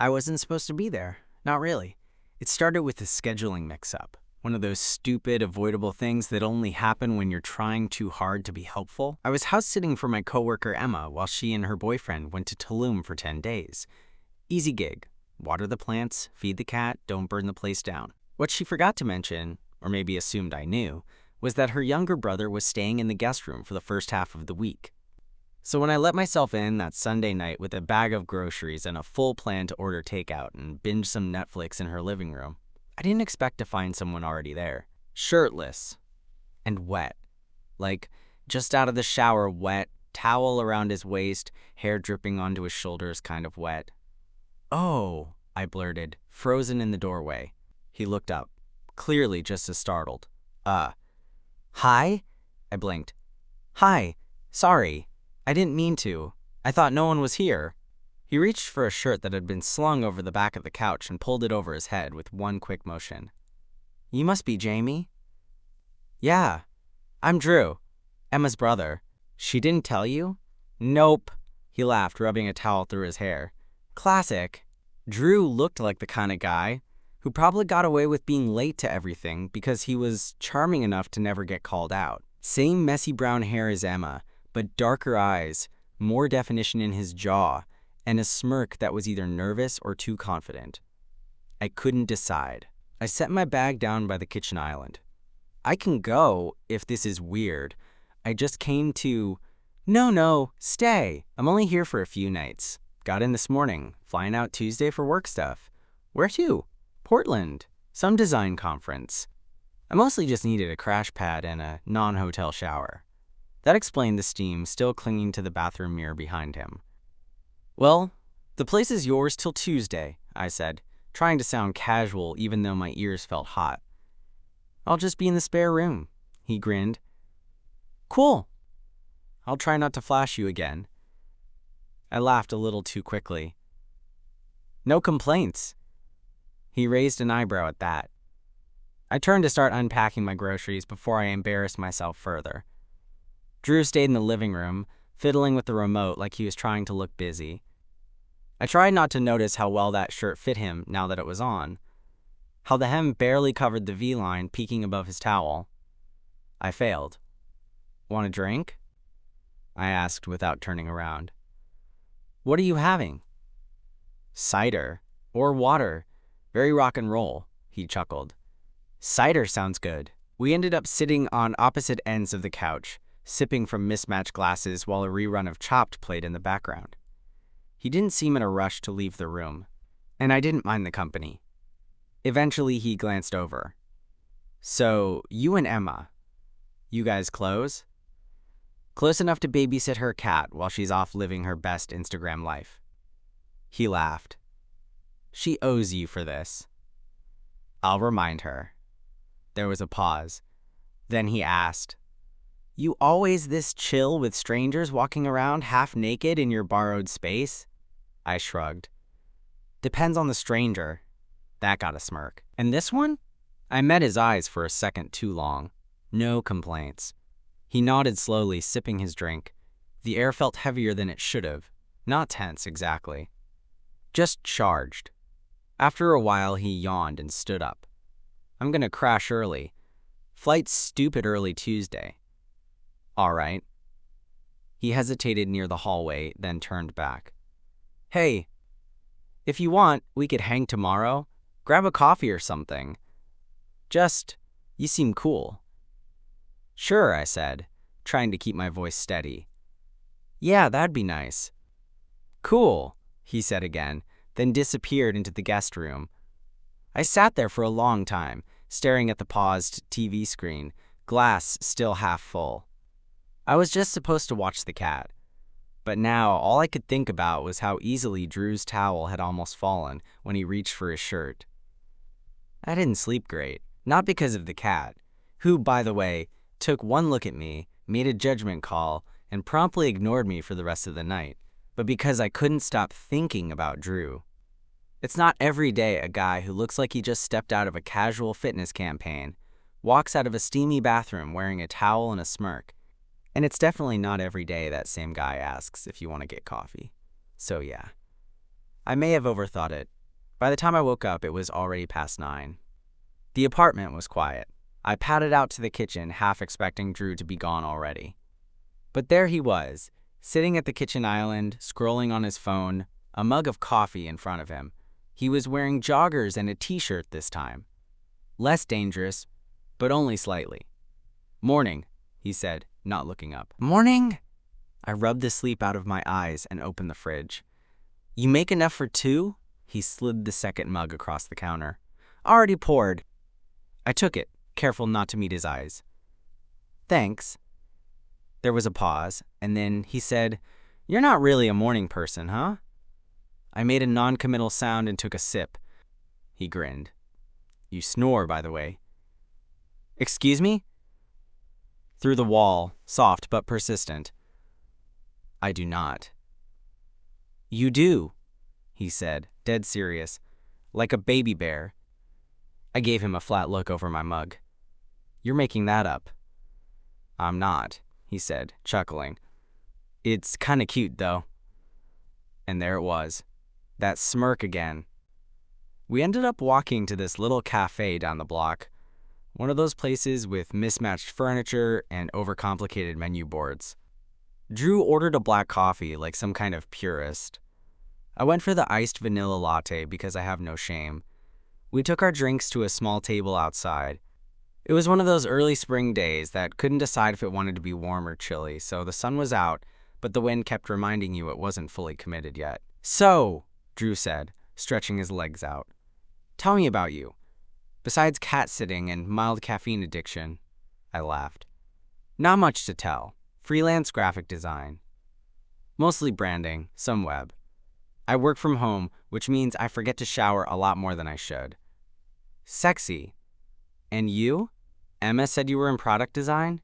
I wasn't supposed to be there. Not really. It started with a scheduling mix-up. One of those stupid, avoidable things that only happen when you're trying too hard to be helpful. I was house-sitting for my coworker Emma while she and her boyfriend went to Tulum for 10 days. Easy gig. Water the plants, feed the cat, don't burn the place down. What she forgot to mention, or maybe assumed I knew, was that her younger brother was staying in the guest room for the first half of the week. So when I let myself in that Sunday night with a bag of groceries and a full plan to order takeout and binge some Netflix in her living room, I didn't expect to find someone already there. Shirtless. And wet. Like, just out of the shower wet, towel around his waist, hair dripping onto his shoulders kind of wet. "Oh," I blurted, frozen in the doorway. He looked up, clearly just as startled. Hi?" I blinked. "Hi. Sorry. I didn't mean to. I thought no one was here." He reached for a shirt that had been slung over the back of the couch and pulled it over his head with one quick motion. "You must be Jamie." "Yeah. I'm Drew. Emma's brother." "She didn't tell you?" "Nope." He laughed, rubbing a towel through his hair. "Classic." Drew looked like the kind of guy who probably got away with being late to everything because he was charming enough to never get called out. Same messy brown hair as Emma, but darker eyes, more definition in his jaw, and a smirk that was either nervous or too confident. I couldn't decide. I set my bag down by the kitchen island. "I can go, if this is weird. I just came to—" No, stay. I'm only here for a few nights. Got in this morning, flying out Tuesday for work stuff. "Where to?" "Portland. Some design conference." I mostly just needed a crash pad and a non-hotel shower. That explained the steam still clinging to the bathroom mirror behind him. "Well, the place is yours till Tuesday," I said, trying to sound casual even though my ears felt hot. "I'll just be in the spare room," he grinned. "Cool. I'll try not to flash you again." I laughed a little too quickly. "No complaints." He raised an eyebrow at that. I turned to start unpacking my groceries before I embarrassed myself further. Drew stayed in the living room, fiddling with the remote like he was trying to look busy. I tried not to notice how well that shirt fit him now that it was on, how the hem barely covered the V-line peeking above his towel. I failed. "Want a drink?" I asked without turning around. "What are you having?" "Cider. Or water. Very rock and roll," he chuckled. "Cider sounds good." We ended up sitting on opposite ends of the couch, sipping from mismatched glasses while a rerun of Chopped played in the background. He didn't seem in a rush to leave the room, and I didn't mind the company. Eventually, he glanced over. "So, you and Emma, you guys close?" "Close enough to babysit her cat while she's off living her best Instagram life." He laughed. "She owes you for this." "I'll remind her." There was a pause. Then he asked, "You always this chill with strangers walking around half naked in your borrowed space?" I shrugged. "Depends on the stranger." That got a smirk. "And this one?" I met his eyes for a second too long. No complaints. He nodded slowly, sipping his drink. The air felt heavier than it should have. Not tense, exactly. Just charged. After a while, he yawned and stood up. "I'm gonna crash early. Flight's stupid early Tuesday." "All right." He hesitated near the hallway, then turned back. "Hey, if you want, we could hang tomorrow. Grab a coffee or something. You seem cool." "Sure," I said, trying to keep my voice steady. "Yeah, that'd be nice." "Cool," he said again, then disappeared into the guest room. I sat there for a long time, staring at the paused TV screen, glass still half full. I was just supposed to watch the cat. But now all I could think about was how easily Drew's towel had almost fallen when he reached for his shirt. I didn't sleep great, not because of the cat, who, by the way, took one look at me, made a judgment call, and promptly ignored me for the rest of the night, but because I couldn't stop thinking about Drew. It's not every day a guy who looks like he just stepped out of a casual fitness campaign walks out of a steamy bathroom wearing a towel and a smirk. And it's definitely not every day that same guy asks if you want to get coffee. So yeah, I may have overthought it. By the time I woke up, it was already past 9. The apartment was quiet. I padded out to the kitchen, half expecting Drew to be gone already. But there he was, sitting at the kitchen island, scrolling on his phone, a mug of coffee in front of him. He was wearing joggers and a t-shirt this time. Less dangerous, but only slightly. "Morning," he said, not looking up. "Morning?" I rubbed the sleep out of my eyes and opened the fridge. "You make enough for 2?" He slid the second mug across the counter. "Already poured." I took it, careful not to meet his eyes. "Thanks." There was a pause, and then he said, "You're not really a morning person, huh?" I made a non-committal sound and took a sip. He grinned. "You snore, by the way." "Excuse me?" Through the wall, soft but persistent. "I do not." "You do," he said, dead serious, like a baby bear. I gave him a flat look over my mug. "You're making that up." "I'm not," he said, chuckling. "It's kinda cute, though." And there it was. That smirk again. We ended up walking to this little cafe down the block, one of those places with mismatched furniture and overcomplicated menu boards. Drew ordered a black coffee like some kind of purist. I went for the iced vanilla latte because I have no shame. We took our drinks to a small table outside. It was one of those early spring days that couldn't decide if it wanted to be warm or chilly, so the sun was out, but the wind kept reminding you it wasn't fully committed yet. "So," Drew said, stretching his legs out, "tell me about you. Besides cat-sitting and mild caffeine addiction." I laughed. "Not much to tell. Freelance graphic design. Mostly branding, some web. I work from home, which means I forget to shower a lot more than I should." "Sexy. And you? Emma said you were in product design?"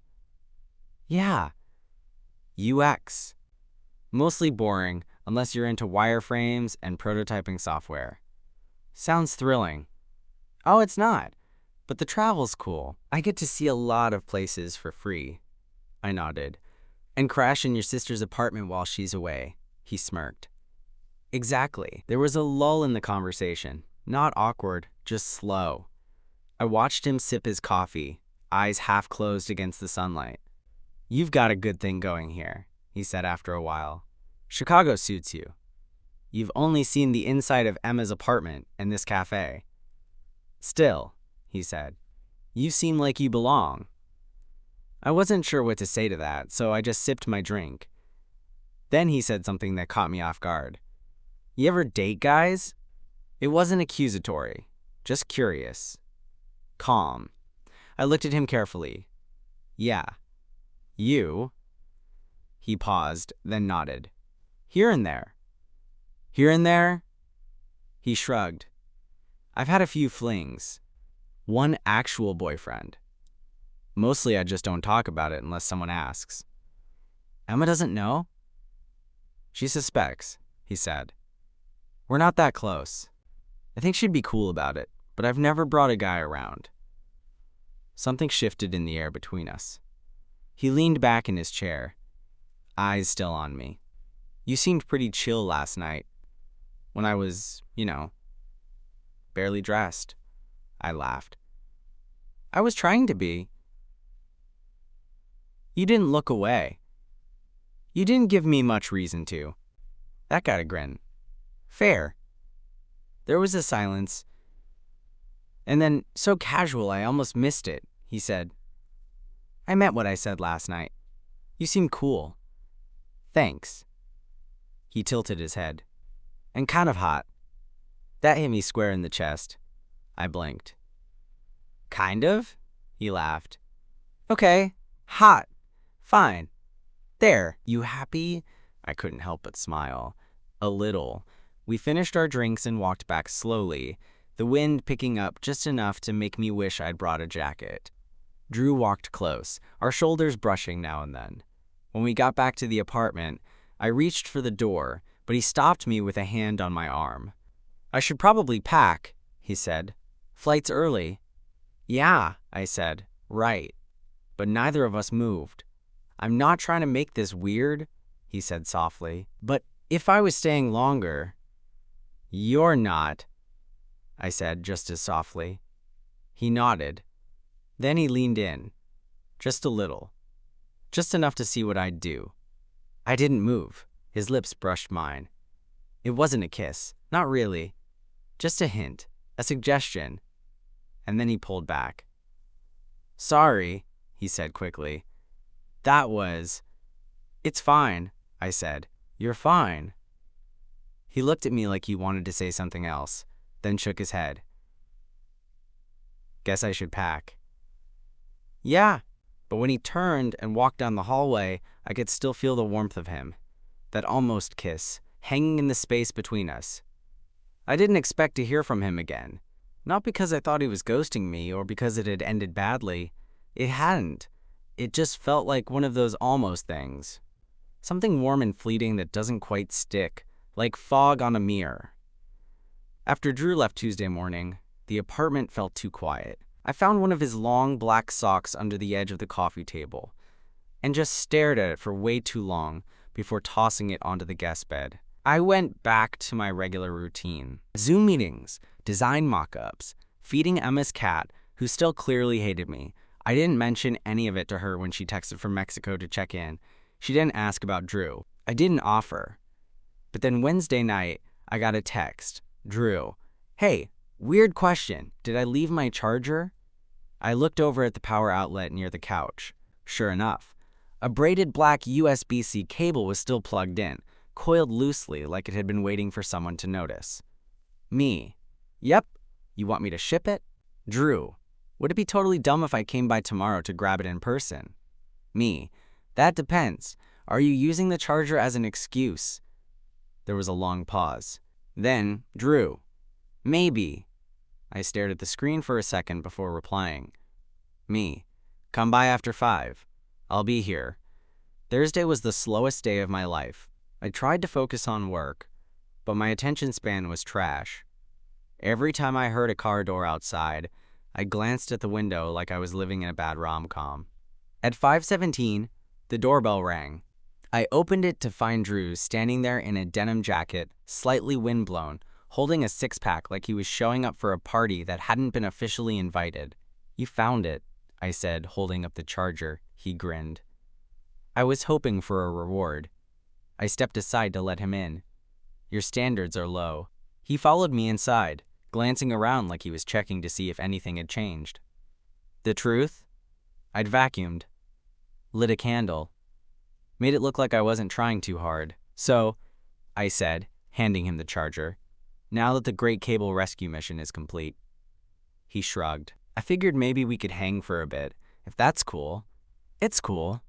"Yeah. UX. Mostly boring, unless you're into wireframes and prototyping software." "Sounds thrilling." "Oh, it's not. But the travel's cool. I get to see a lot of places for free." I nodded. "And crash in your sister's apartment while she's away." He smirked. Exactly. There was a lull in the conversation. Not awkward, just slow. I watched him sip his coffee, eyes half closed against the sunlight. "You've got a good thing going here," he said after a while. "Chicago suits you. You've only seen the inside of Emma's apartment and this cafe. Still," he said, "you seem like you belong." I wasn't sure what to say to that, so I just sipped my drink. Then he said something that caught me off guard. "You ever date guys?" It wasn't accusatory, just curious. Calm. I looked at him carefully. "Yeah. You?" He paused, then nodded. "Here and there." "Here and there?" He shrugged. "I've had a few flings. One actual boyfriend. Mostly I just don't talk about it unless someone asks." "Emma doesn't know?" "She suspects," he said. "We're not that close. I think she'd be cool about it, but I've never brought a guy around." Something shifted in the air between us. He leaned back in his chair, eyes still on me. "You seemed pretty chill last night. When I was, barely dressed." I laughed. "I was trying to be." "You didn't look away." "You didn't give me much reason to." That got a grin. "Fair." There was a silence. And then, so casual I almost missed it, he said, "I meant what I said last night. You seem cool." "Thanks." He tilted his head. "And kind of hot." That hit me square in the chest. I blinked. "Kind of?" He laughed. "Okay, hot. Fine. There, you happy?" I couldn't help but smile. A little. We finished our drinks and walked back slowly, the wind picking up just enough to make me wish I'd brought a jacket. Drew walked close, our shoulders brushing now and then. When we got back to the apartment, I reached for the door, but he stopped me with a hand on my arm. "I should probably pack," he said. "Flight's early." "Yeah," I said. "Right." But neither of us moved. "I'm not trying to make this weird," he said softly, "but if I was staying longer..." "You're not," I said just as softly. He nodded. Then he leaned in. Just a little. Just enough to see what I'd do. I didn't move. His lips brushed mine. It wasn't a kiss. Not really. Just a hint. A suggestion. And then he pulled back. "Sorry," he said quickly. "It's fine," I said. "You're fine." He looked at me like he wanted to say something else, then shook his head. "Guess I should pack." "Yeah," but when he turned and walked down the hallway, I could still feel the warmth of him. That almost kiss, hanging in the space between us. I didn't expect to hear from him again. Not because I thought he was ghosting me or because it had ended badly. It hadn't. It just felt like one of those almost things. Something warm and fleeting that doesn't quite stick, like fog on a mirror. After Drew left Tuesday morning, the apartment felt too quiet. I found one of his long black socks under the edge of the coffee table and just stared at it for way too long before tossing it onto the guest bed. I went back to my regular routine. Zoom meetings, design mock-ups, feeding Emma's cat, who still clearly hated me. I didn't mention any of it to her when she texted from Mexico to check in. She didn't ask about Drew. I didn't offer. But then Wednesday night, I got a text. "Drew, hey, weird question. Did I leave my charger?" I looked over at the power outlet near the couch. Sure enough, a braided black USB-C cable was still plugged in, coiled loosely like it had been waiting for someone to notice. Me. "Yep. You want me to ship it?" Drew. "Would it be totally dumb if I came by tomorrow to grab it in person?" Me. "That depends. Are you using the charger as an excuse?" There was a long pause. Then, Drew. "Maybe." I stared at the screen for a second before replying. Me. "Come by after 5. I'll be here." Thursday was the slowest day of my life. I tried to focus on work, but my attention span was trash. Every time I heard a car door outside, I glanced at the window like I was living in a bad rom-com. At 5:17, the doorbell rang. I opened it to find Drew standing there in a denim jacket, slightly windblown, holding a six-pack like he was showing up for a party that hadn't been officially invited. "You found it," I said, holding up the charger. He grinned. I was hoping for a reward. I stepped aside to let him in. "Your standards are low." He followed me inside, glancing around like he was checking to see if anything had changed. The truth? I'd vacuumed, lit a candle, made it look like I wasn't trying too hard. "So," I said, handing him the charger, "now that the Great Cable Rescue mission is complete." He shrugged. "I figured maybe we could hang for a bit, if that's cool." "It's cool."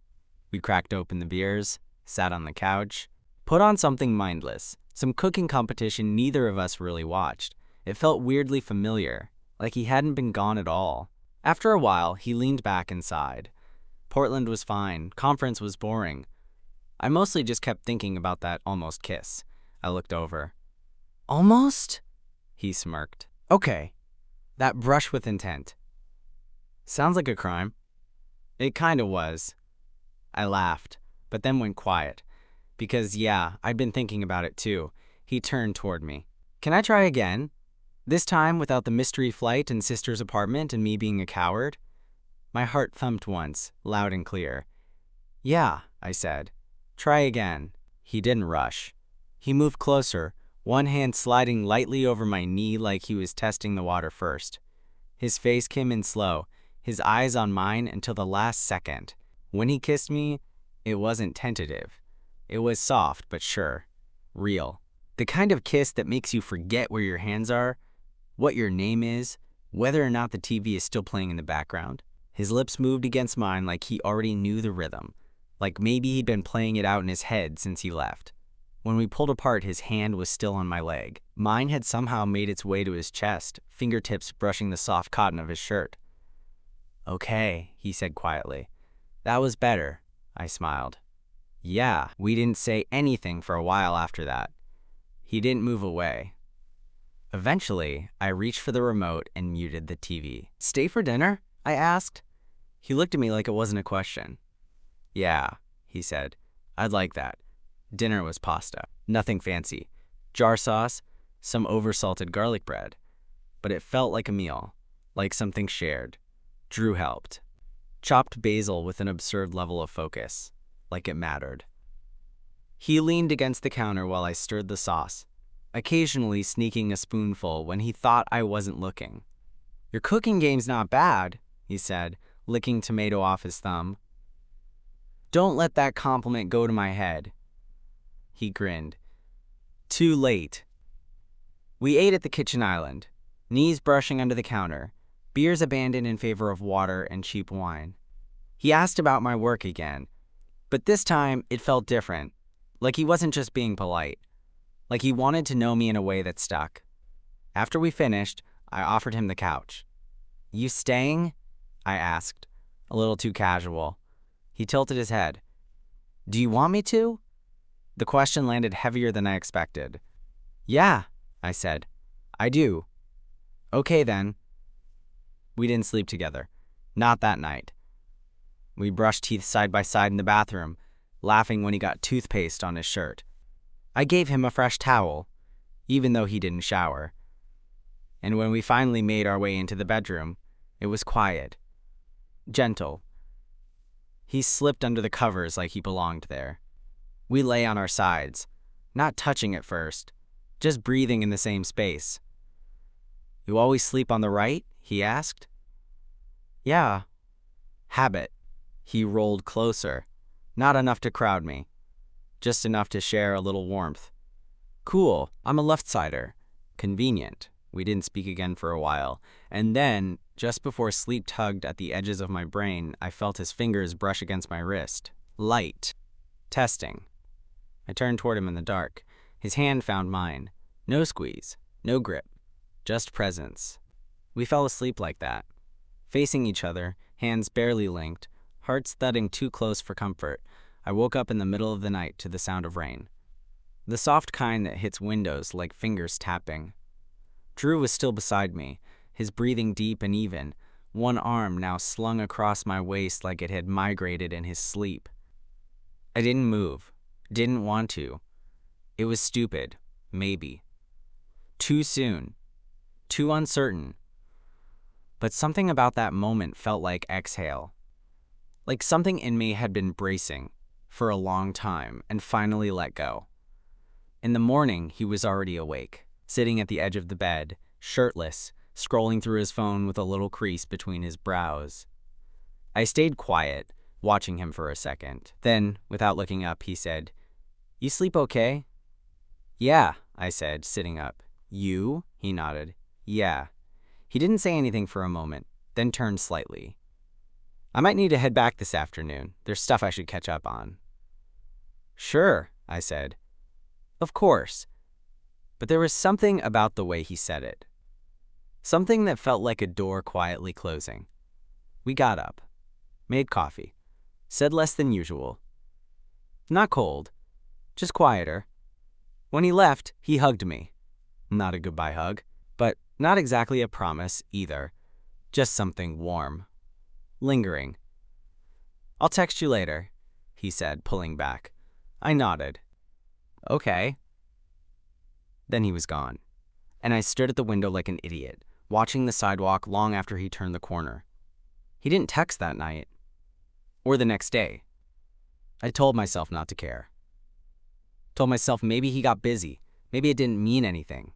We cracked open the beers, sat on the couch, put on something mindless, some cooking competition neither of us really watched. It felt weirdly familiar, like he hadn't been gone at all. After a while, he leaned back and sighed. Portland was fine. Conference was boring. I mostly just kept thinking about that almost kiss. I looked over. "Almost?" He smirked. "Okay. That brush with intent. Sounds like a crime." It kinda was. I laughed, but then went quiet. Because, yeah, I'd been thinking about it too. He turned toward me. "Can I try again? This time without the mystery flight and sister's apartment and me being a coward?" My heart thumped once, loud and clear. "Yeah," I said. "Try again." He didn't rush. He moved closer, one hand sliding lightly over my knee like he was testing the water first. His face came in slow, his eyes on mine until the last second. When he kissed me, it wasn't tentative. It was soft but sure. Real. The kind of kiss that makes you forget where your hands are, what your name is, whether or not the TV is still playing in the background. His lips moved against mine like he already knew the rhythm, like maybe he'd been playing it out in his head since he left. When we pulled apart, his hand was still on my leg. Mine had somehow made its way to his chest, fingertips brushing the soft cotton of his shirt. "Okay," he said quietly. "That was better," I smiled. Yeah, we didn't say anything for a while after that. He didn't move away. Eventually, I reached for the remote and muted the TV. "Stay for dinner?" I asked. He looked at me like it wasn't a question. "Yeah," he said. "I'd like that." Dinner was pasta. Nothing fancy. Jar sauce, some oversalted garlic bread. But it felt like a meal, like something shared. Drew helped. Chopped basil with an absurd level of focus, like it mattered. He leaned against the counter while I stirred the sauce, occasionally sneaking a spoonful when he thought I wasn't looking. "Your cooking game's not bad," he said, licking tomato off his thumb. "Don't let that compliment go to my head." He grinned. Too late. We ate at the kitchen island, knees brushing under the counter, beers abandoned in favor of water and cheap wine. He asked about my work again, but this time it felt different, like he wasn't just being polite, like he wanted to know me in a way that stuck. After we finished, I offered him the couch. "You staying?" I asked, a little too casual. He tilted his head. "Do you want me to?" The question landed heavier than I expected. "Yeah," I said. "I do." "Okay then." We didn't sleep together. Not that night. We brushed teeth side by side in the bathroom, laughing when he got toothpaste on his shirt. I gave him a fresh towel, even though he didn't shower. And when we finally made our way into the bedroom, it was quiet, gentle. He slipped under the covers like he belonged there. We lay on our sides, not touching at first, just breathing in the same space. "You always sleep on the right?" he asked. "Yeah." "Habit." He rolled closer, not enough to crowd me, just enough to share a little warmth. "Cool, I'm a left-sider." Convenient. We didn't speak again for a while, and then, just before sleep tugged at the edges of my brain, I felt his fingers brush against my wrist. Light. Testing. I turned toward him in the dark. His hand found mine. No squeeze, no grip, just presence. We fell asleep like that, facing each other, hands barely linked, hearts thudding too close for comfort. I woke up in the middle of the night to the sound of rain. The soft kind that hits windows like fingers tapping. Drew was still beside me, his breathing deep and even, one arm now slung across my waist like it had migrated in his sleep. I didn't move, didn't want to. It was stupid, maybe. Too soon, too uncertain. But something about that moment felt like exhale. Like something in me had been bracing for a long time and finally let go. In the morning, he was already awake, sitting at the edge of the bed, shirtless, scrolling through his phone with a little crease between his brows. I stayed quiet, watching him for a second. Then, without looking up, he said, "You sleep okay?" "Yeah," I said, sitting up. "You?" He nodded. "Yeah." He didn't say anything for a moment, then turned slightly. "I might need to head back this afternoon. There's stuff I should catch up on." "Sure," I said. "Of course." But there was something about the way he said it. Something that felt like a door quietly closing. We got up, made coffee, said less than usual. Not cold, just quieter. When he left, he hugged me. Not a goodbye hug, but not exactly a promise either. Just something warm. Lingering. "I'll text you later," he said, pulling back. I nodded. "Okay." Then he was gone, and I stood at the window like an idiot, watching the sidewalk long after he turned the corner. He didn't text that night, or the next day. I told myself not to care. Told myself maybe he got busy, maybe it didn't mean anything.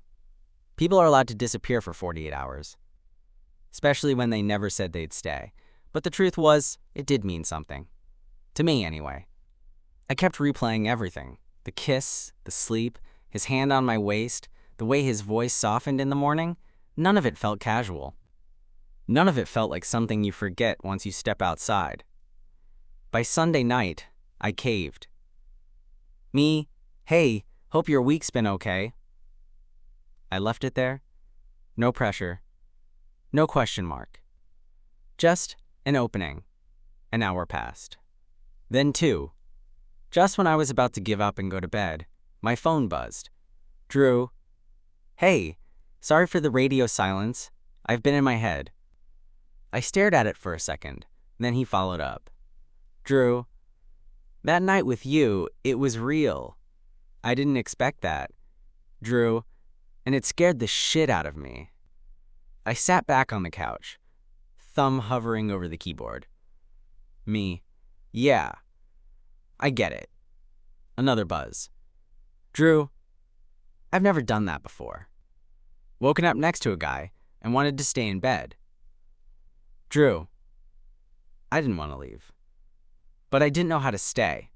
People are allowed to disappear for 48 hours, especially when they never said they'd stay. But the truth was, it did mean something. To me, anyway. I kept replaying everything. The kiss, the sleep, his hand on my waist, the way his voice softened in the morning. None of it felt casual. None of it felt like something you forget once you step outside. By Sunday night, I caved. Me, "Hey, hope your week's been okay." I left it there. No pressure. No question mark. Just an opening. An hour passed. Then 2. Just when I was about to give up and go to bed, my phone buzzed. "Drew." "Hey, sorry for the radio silence. I've been in my head." I stared at it for a second. Then he followed up. "Drew, that night with you, it was real. I didn't expect that. Drew, and it scared the shit out of me. I sat back on the couch, thumb hovering over the keyboard. Me, yeah, I get it. Another buzz. Drew, I've never done that before. Woken up next to a guy and wanted to stay in bed. Drew, I didn't want to leave, but I didn't know how to stay.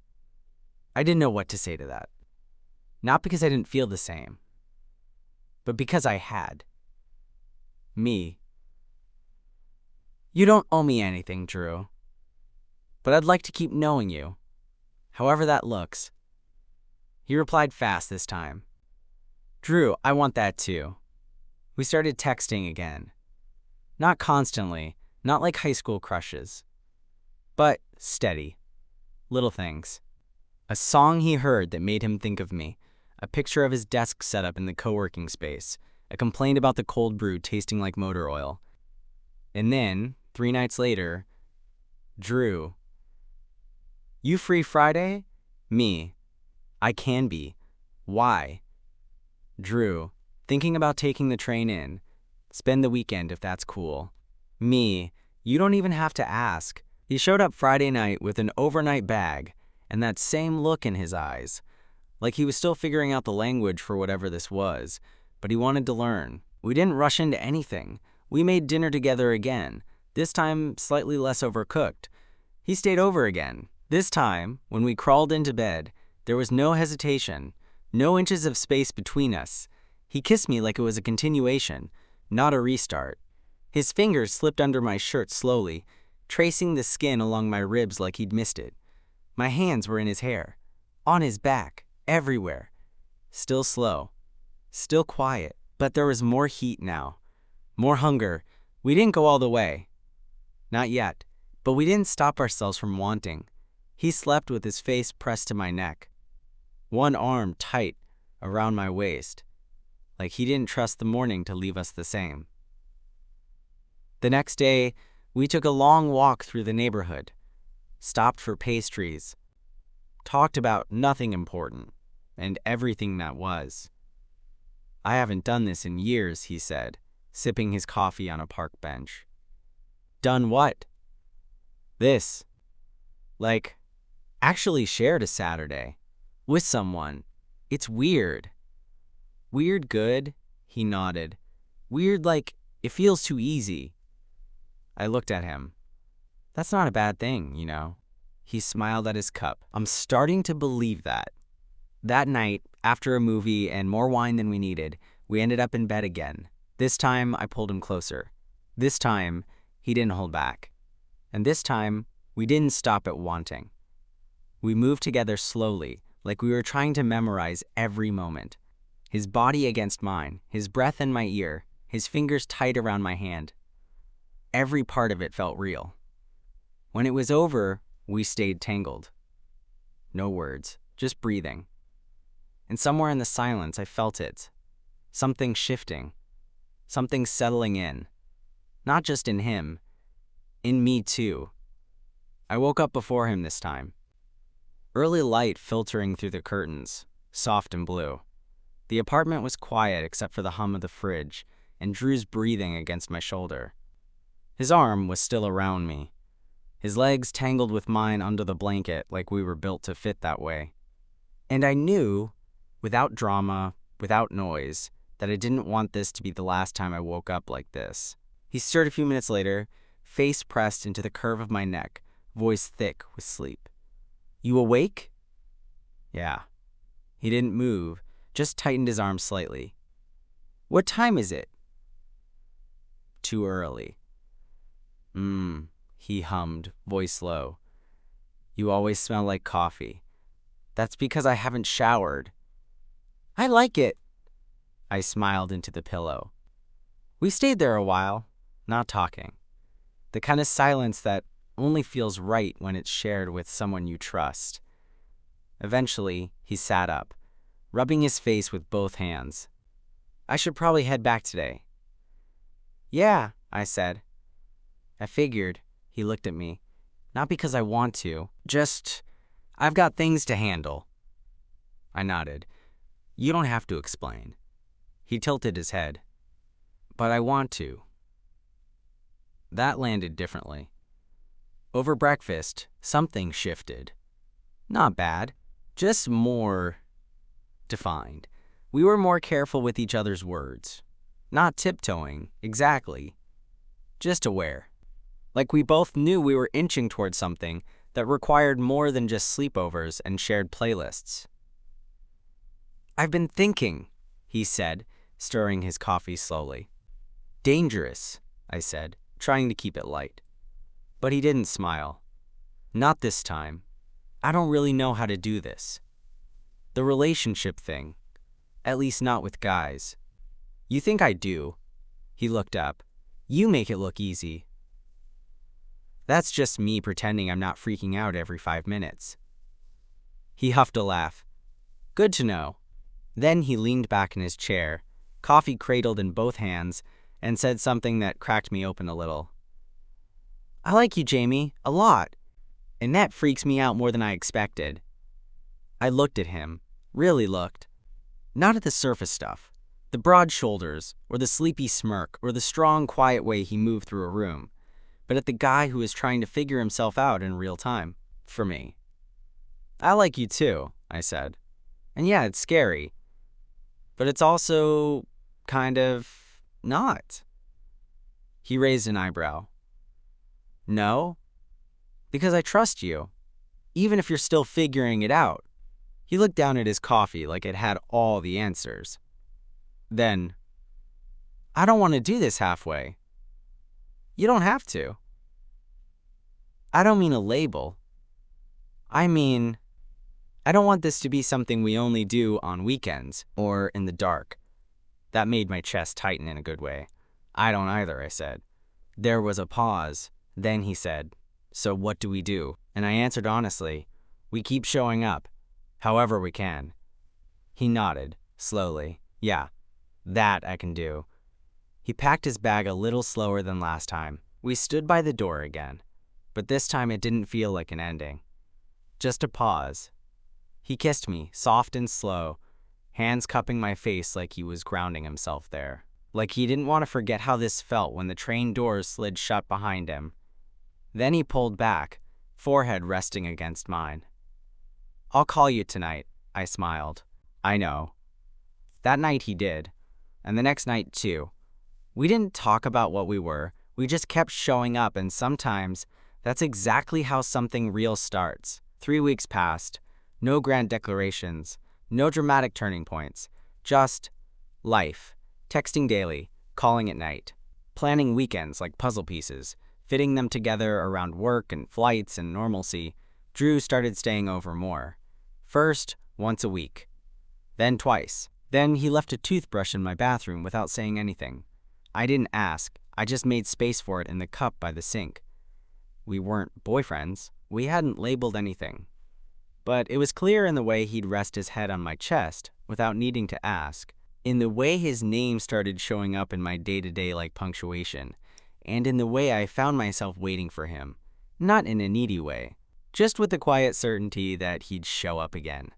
I didn't know what to say to that. Not because I didn't feel the same, but because I had. Me. You don't owe me anything, Drew, but I'd like to keep knowing you, however that looks. He replied fast this time. Drew, I want that too. We started texting again. Not constantly, not like high school crushes, but steady. Little things. A song he heard that made him think of me, a picture of his desk setup in the co-working space, a complaint about the cold brew tasting like motor oil. And then, 3 nights later, Drew. You free Friday? Me. I can be. Why? Drew. Thinking about taking the train in. Spend the weekend if that's cool. Me. You don't even have to ask. He showed up Friday night with an overnight bag and that same look in his eyes, like he was still figuring out the language for whatever this was, but he wanted to learn. We didn't rush into anything. We made dinner together again, this time slightly less overcooked. He stayed over again. This time, when we crawled into bed, there was no hesitation, no inches of space between us. He kissed me like it was a continuation, not a restart. His fingers slipped under my shirt slowly, tracing the skin along my ribs like he'd missed it. My hands were in his hair, on his back, everywhere. Still slow, still quiet, but there was more heat now, more hunger. We didn't go all the way. Not yet, but we didn't stop ourselves from wanting. He slept with his face pressed to my neck, one arm tight around my waist, like he didn't trust the morning to leave us the same. The next day, we took a long walk through the neighborhood, stopped for pastries, talked about nothing important and everything that was. I haven't done this in years, he said, sipping his coffee on a park bench. Done what? This. Like, actually shared a Saturday with someone. It's weird. Weird good, he nodded. Weird like it feels too easy. I looked at him. That's not a bad thing, you know. He smiled at his cup. I'm starting to believe that. That night, after a movie and more wine than we needed, we ended up in bed again. This time, I pulled him closer. This time, he didn't hold back. And this time, we didn't stop at wanting. We moved together slowly, like we were trying to memorize every moment. His body against mine, his breath in my ear, his fingers tight around my hand. Every part of it felt real. When it was over, we stayed tangled. No words, just breathing. And somewhere in the silence, I felt it. Something shifting. Something settling in. Not just in him, in me too. I woke up before him this time. Early light filtering through the curtains, soft and blue. The apartment was quiet except for the hum of the fridge and Drew's breathing against my shoulder. His arm was still around me, his legs tangled with mine under the blanket like we were built to fit that way. And I knew, without drama, without noise, that I didn't want this to be the last time I woke up like this. He stirred a few minutes later, face pressed into the curve of my neck, voice thick with sleep. You awake? Yeah. He didn't move, just tightened his arm slightly. What time is it? Too early. He hummed, voice low. You always smell like coffee. That's because I haven't showered. I like it. I smiled into the pillow. We stayed there a while, not talking. The kind of silence that only feels right when it's shared with someone you trust. Eventually, he sat up, rubbing his face with both hands. I should probably head back today. Yeah, I said. I figured. He looked at me. Not because I want to, just, I've got things to handle. I nodded. You don't have to explain. He tilted his head. But I want to. That landed differently. Over breakfast, something shifted. Not bad, just more defined. We were more careful with each other's words. Not tiptoeing, exactly. Just aware. Like we both knew we were inching towards something that required more than just sleepovers and shared playlists. I've been thinking, he said, stirring his coffee slowly. Dangerous, I said, trying to keep it light. But he didn't smile. Not this time. I don't really know how to do this. The relationship thing. At least not with guys. You think I do? He looked up. You make it look easy. That's just me pretending I'm not freaking out every 5 minutes. He huffed a laugh. Good to know. Then he leaned back in his chair, coffee cradled in both hands, and said something that cracked me open a little. I like you, Jamie, a lot. And that freaks me out more than I expected. I looked at him, really looked. Not at the surface stuff, the broad shoulders, or the sleepy smirk, or the strong, quiet way he moved through a room, but at the guy who was trying to figure himself out in real time, for me. I like you too, I said. And yeah, it's scary. But it's also kind of not. He raised an eyebrow. No? Because I trust you, even if you're still figuring it out. He looked down at his coffee like it had all the answers. Then, I don't want to do this halfway. You don't have to. I don't mean a label. I mean, I don't want this to be something we only do on weekends or in the dark. That made my chest tighten in a good way. I don't either, I said. There was a pause. Then he said, so what do we do? And I answered honestly, we keep showing up, however we can. He nodded, slowly. Yeah, that I can do. He packed his bag a little slower than last time. We stood by the door again, but this time it didn't feel like an ending. Just a pause. He kissed me, soft and slow, hands cupping my face like he was grounding himself there. Like he didn't want to forget how this felt when the train doors slid shut behind him. Then he pulled back, forehead resting against mine. I'll call you tonight, I smiled. I know. That night he did, and the next night too. We didn't talk about what we were, we just kept showing up, and sometimes that's exactly how something real starts. 3 weeks passed, no grand declarations, no dramatic turning points, just life, texting daily, calling at night, planning weekends like puzzle pieces, fitting them together around work and flights and normalcy. Drew started staying over more. First, once a week, then twice. Then he left a toothbrush in my bathroom without saying anything. I didn't ask, I just made space for it in the cup by the sink. We weren't boyfriends, we hadn't labeled anything. But it was clear in the way he'd rest his head on my chest without needing to ask, in the way his name started showing up in my day-to-day like punctuation, and in the way I found myself waiting for him, not in a needy way, just with the quiet certainty that he'd show up again.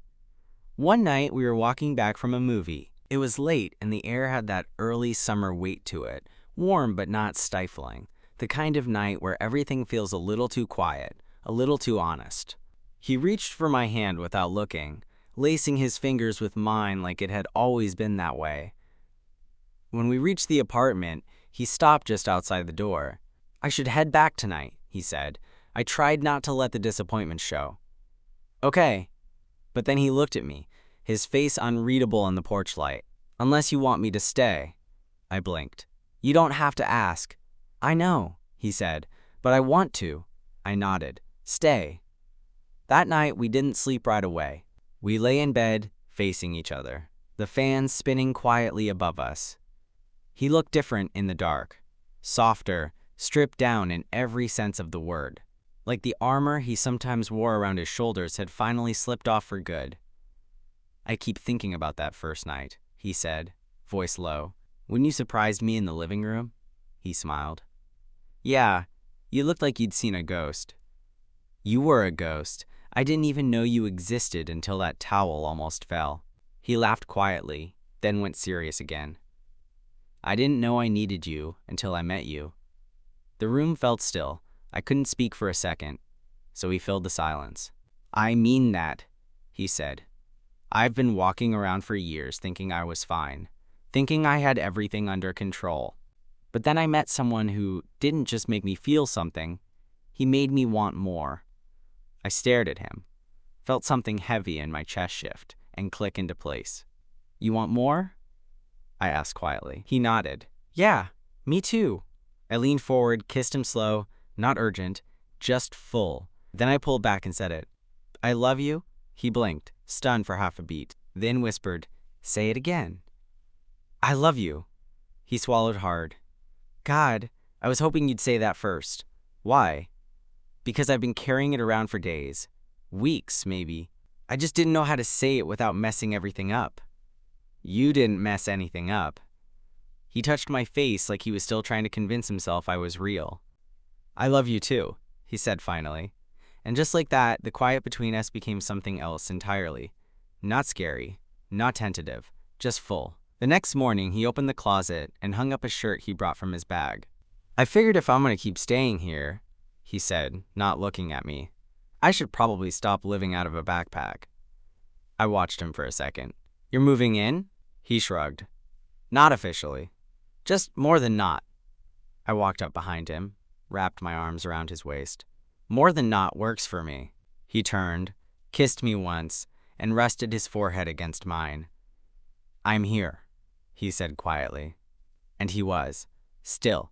One night we were walking back from a movie. It was late and the air had that early summer weight to it, warm but not stifling, the kind of night where everything feels a little too quiet, a little too honest. He reached for my hand without looking, lacing his fingers with mine like it had always been that way. When we reached the apartment, he stopped just outside the door. I should head back tonight, he said. I tried not to let the disappointment show. Okay. But then he looked at me, his face unreadable in the porch light. Unless you want me to stay. I blinked. You don't have to ask. I know, he said, but I want to. I nodded. Stay. That night, we didn't sleep right away. We lay in bed, facing each other, the fan spinning quietly above us. He looked different in the dark, softer, stripped down in every sense of the word, like the armor he sometimes wore around his shoulders had finally slipped off for good. I keep thinking about that first night, he said, voice low. When you surprised me in the living room? He smiled. Yeah, you looked like you'd seen a ghost. You were a ghost. I didn't even know you existed until that towel almost fell. He laughed quietly, then went serious again. I didn't know I needed you until I met you." The room felt still. I couldn't speak for a second, so he filled the silence. "I mean that," he said. "I've been walking around for years thinking I was fine, thinking I had everything under control. But then I met someone who didn't just make me feel something, he made me want more." I stared at him, felt something heavy in my chest shift and click into place. "You want more?" I asked quietly. He nodded. "Yeah, me too." I leaned forward, kissed him slow, not urgent, just full. Then I pulled back and said it. "I love you." He blinked, stunned for half a beat, then whispered, "Say it again." "I love you." He swallowed hard. "God, I was hoping you'd say that first." "Why?" "Because I've been carrying it around for days. Weeks, maybe. I just didn't know how to say it without messing everything up." "You didn't mess anything up." He touched my face like he was still trying to convince himself I was real. "I love you too," he said finally. And just like that, the quiet between us became something else entirely. Not scary, not tentative, just full. The next morning, he opened the closet and hung up a shirt he brought from his bag. "I figured if I'm going to keep staying here," he said, not looking at me, "I should probably stop living out of a backpack." I watched him for a second. "You're moving in?" He shrugged. "Not officially. Just more than not." I walked up behind him, wrapped my arms around his waist. "More than not works for me." He turned, kissed me once, and rested his forehead against mine. "I'm here," he said quietly. And he was, still,